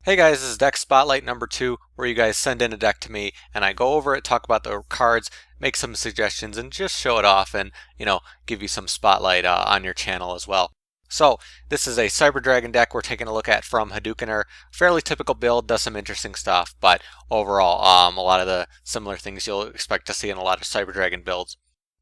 Hey guys, this is Deck Spotlight number 2, where you guys send in a deck to me and I go over it, talk about the cards, make some suggestions, and just show it off and, give you some spotlight on your channel as well. So, this is a Cyber Dragon deck we're taking a look at from Hadokener. Fairly typical build, does some interesting stuff, but overall, a lot of the similar things you'll expect to see in a lot of Cyber Dragon builds.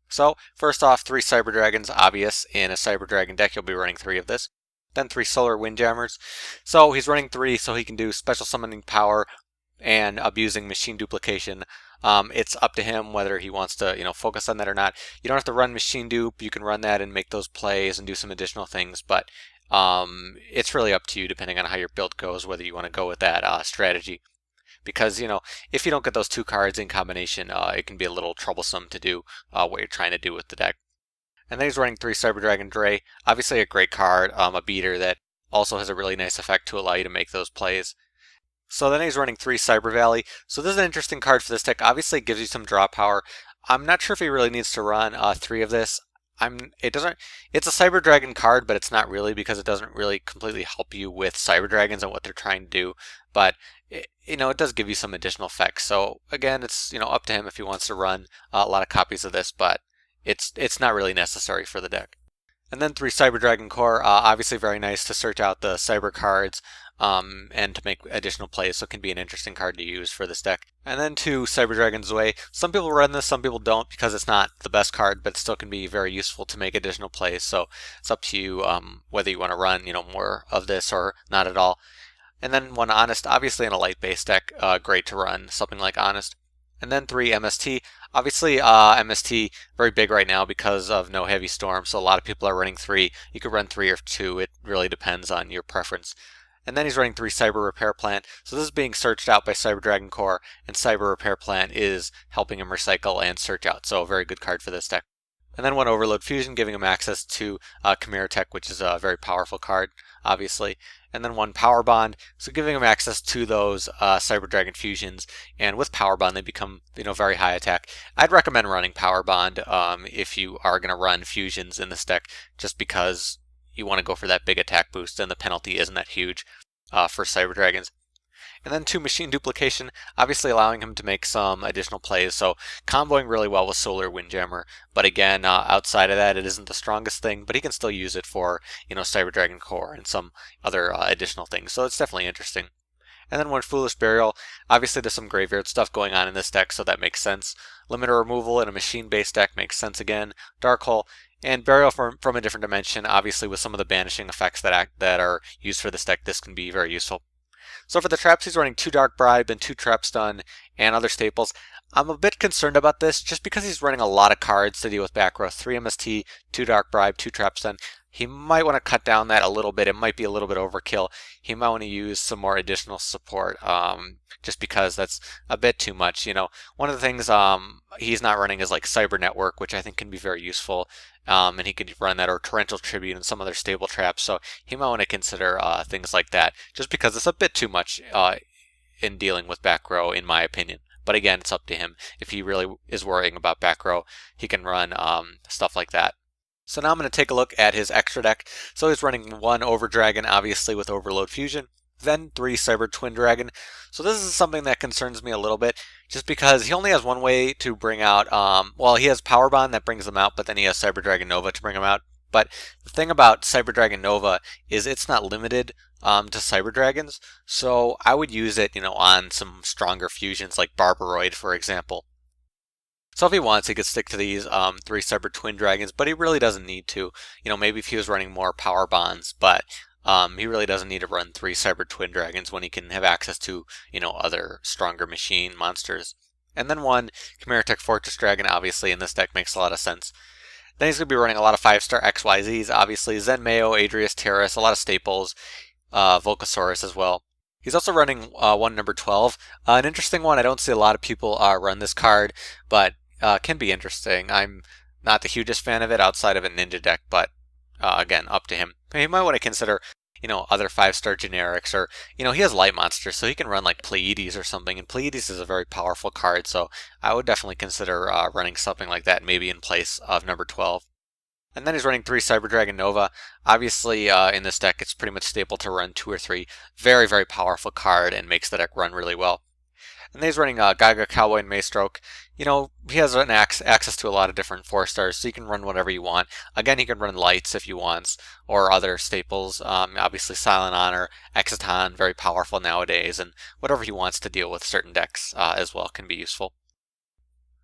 So, first off, 3 Cyber Dragons, obvious. In a Cyber Dragon deck, you'll be running 3 of this. Then 3 Solar Windjammers. So he's running 3 so he can do special summoning power and abusing Machine Duplication. It's up to him whether he wants to, focus on that or not. You don't have to run Machine Dupe. You can run that and make those plays and do some additional things, but it's really up to you depending on how your build goes, whether you want to go with that strategy. Because, if you don't get those 2 cards in combination, it can be a little troublesome to do what you're trying to do with the deck. And then he's running 3 Cyber Dragon Drei. Obviously a great card, a beater that also has a really nice effect to allow you to make those plays. So then he's running 3 Cyber Valley. So this is an interesting card for this deck. Obviously it gives you some draw power. I'm not sure if he really needs to run 3 of this. It's a Cyber Dragon card, but it's not really, because it doesn't really completely help you with Cyber Dragons and what they're trying to do. But it does give you some additional effects. So again, it's up to him if he wants to run a lot of copies of this, but it's not really necessary for the deck. And then 3 Cyber Dragon Core, obviously very nice to search out the cyber cards and to make additional plays, so it can be an interesting card to use for this deck. And then 2 Cyber Dragon Zwei. Some people run this, some people don't, because it's not the best card, but it still can be very useful to make additional plays, so it's up to you whether you want to run more of this or not at all. And then 1 Honest, obviously in a light base deck, great to run something like Honest. And then 3 MST. Obviously, MST very big right now because of no heavy storm, so a lot of people are running 3. You could run 3 or 2. It really depends on your preference. And then he's running 3 Cyber Repair Plant. So this is being searched out by Cyber Dragon Core, and Cyber Repair Plant is helping him recycle and search out. So a very good card for this deck. And then 1 Overload Fusion, giving him access to Chimeratech, which is a very powerful card, obviously. And then 1 Power Bond, so giving him access to those Cyber Dragon fusions. And with Power Bond, they become very high attack. I'd recommend running Power Bond if you are going to run fusions in this deck, just because you want to go for that big attack boost, and the penalty isn't that huge for Cyber Dragons. And then 2 Machine Duplication, obviously allowing him to make some additional plays, so comboing really well with Solar Windjammer. But again, outside of that, it isn't the strongest thing, but he can still use it for, Cyber Dragon Core and some other additional things, so it's definitely interesting. And then 1 Foolish Burial, obviously there's some graveyard stuff going on in this deck, so that makes sense. Limiter Removal in a machine-based deck makes sense again. Dark Hole, and Burial from a different dimension, obviously with some of the banishing effects that are used for this deck, this can be very useful. So for the traps, he's running 2 Dark Bribe and 2 Trap Stun and other staples. I'm a bit concerned about this just because he's running a lot of cards to deal with back row. 3 MST, 2 Dark Bribe, 2 Trap Stun. He might want to cut down that a little bit. It might be a little bit overkill. He might want to use some more additional support just because that's a bit too much. One of the things he's not running is like Cyber Network, which I think can be very useful. And he could run that, or Torrential Tribute and some other stable traps, so he might want to consider things like that, just because it's a bit too much in dealing with back row, in my opinion. But again, it's up to him. If he really is worrying about back row, he can run stuff like that. So now I'm going to take a look at his extra deck. So he's running 1 Overdragon, obviously with Overload Fusion, then 3 Cyber Twin Dragon. So this is something that concerns me a little bit, just because he only has one way to bring out, he has Power Bond that brings them out, but then he has Cyber Dragon Nova to bring them out. But the thing about Cyber Dragon Nova is it's not limited to Cyber Dragons, so I would use it, on some stronger fusions like Barbaroid, for example. So if he wants, he could stick to these 3 Cyber Twin Dragons, but he really doesn't need to. Maybe if he was running more Power Bonds, but he really doesn't need to run 3 Cyber Twin Dragons when he can have access to, other stronger machine monsters. And then 1 Chimeratech Fortress Dragon, obviously, in this deck makes a lot of sense. Then he's going to be running a lot of 5-star XYZs, obviously. Zenmaioh, Adreus, Tiras, a lot of staples, Volcasaurus as well. He's also running 1 number 12. An interesting one, I don't see a lot of people run this card, but can be interesting. I'm not the hugest fan of it outside of a ninja deck, but again, up to him. He might want to consider, other 5-star generics, or, he has light monsters, so he can run like Pleiades or something, and Pleiades is a very powerful card, so I would definitely consider running something like that, maybe in place of number 12. And then he's running 3 Cyber Dragon Nova. Obviously, in this deck, it's pretty much staple to run 2 or 3. Very, very powerful card and makes the deck run really well. And then he's running Gagaga Cowboy and Maestroke. You know, he has an access to a lot of different 4-stars, so you can run whatever you want. Again, he can run lights if he wants, or other staples. Obviously, Silent Honor, Exiton, very powerful nowadays, and whatever he wants to deal with certain decks as well can be useful.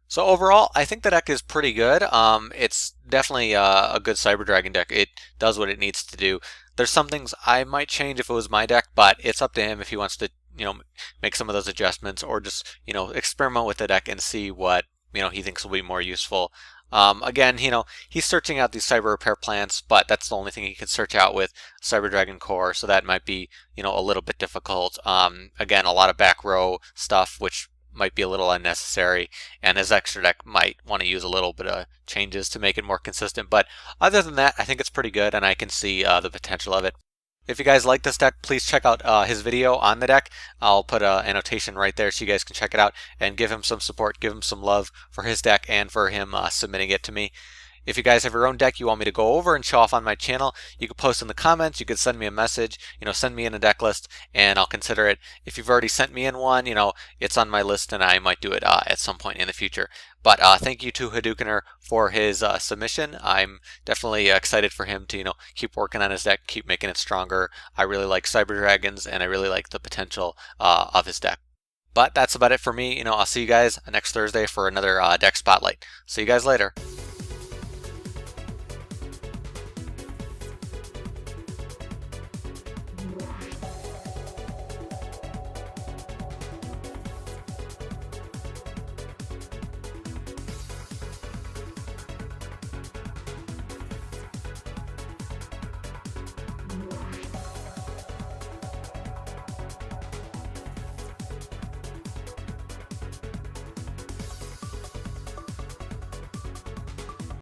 So overall, I think the deck is pretty good. It's definitely a good Cyber Dragon deck. It does what it needs to do. There's some things I might change if it was my deck, but it's up to him if he wants to, make some of those adjustments or just, experiment with the deck and see what, he thinks will be more useful. Again, he's searching out these cyber repair plants, but that's the only thing he can search out with Cyber Dragon Core, so that might be, a little bit difficult. Again, a lot of back row stuff, which might be a little unnecessary, and his extra deck might want to use a little bit of changes to make it more consistent. But other than that, I think it's pretty good, and I can see the potential of it. If you guys like this deck, please check out his video on the deck. I'll put an annotation right there so you guys can check it out and give him some support, give him some love for his deck and for him submitting it to me. If you guys have your own deck you want me to go over and show off on my channel, you can post in the comments, you can send me a message, send me in a deck list, and I'll consider it. If you've already sent me in one, it's on my list and I might do it at some point in the future. But thank you to Hadokener for his submission. I'm definitely excited for him to, keep working on his deck, keep making it stronger. I really like Cyber Dragons, and I really like the potential of his deck. But that's about it for me. I'll see you guys next Thursday for another deck spotlight. See you guys later.